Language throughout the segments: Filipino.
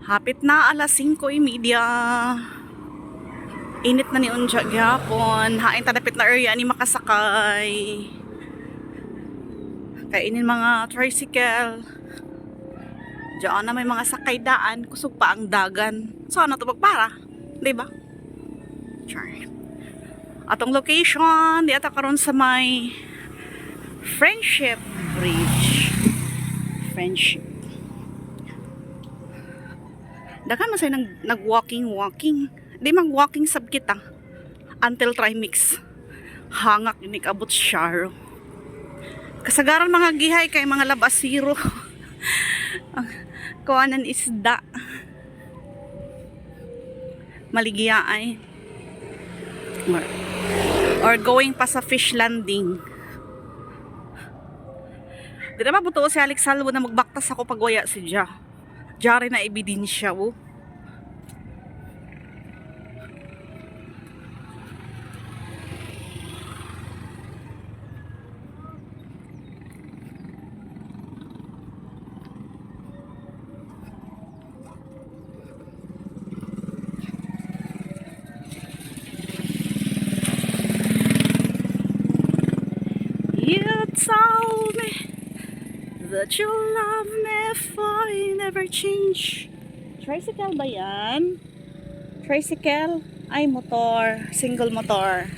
Hapit na alas 5:30. Init na ni unja gyapon. Hain ta dapit na area ni makasakay. Kainin mga tricycle. Diyan na may mga sakay daan. Kusog pa ang dagan. Sana to magpara. Diba? Char. Atong location, di ata karon sa may Friendship Bridge. Friendship. Dagan man say nag-walking. Di mag-walking sab kita. Until trimix. Hangak ini kabot syaro. Kasagaran mga gihay kay mga labasiro. Kuanan isda. Maligya ay. Or going pa sa fish landing. Di na mabuto si Alex Salvo na magbaktas ako pagwaya si Ja. Jari na ebidensya oh. You told me that you love me if I never change. Tricycle ba yan? Tricycle? Ay, motor. Single motor.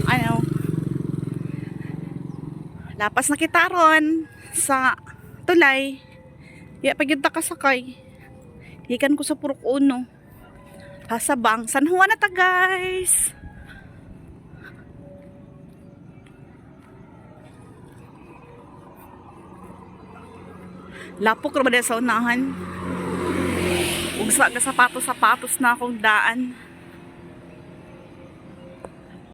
Ano? Lapas na kita ron sa tulay. Ya, pag yun kasakay. Ikan ko sa Purok Uno. Hasabang. San Juan na ta, guys. Lapok naman sa unahan. Ug sa sapatos na akong daan.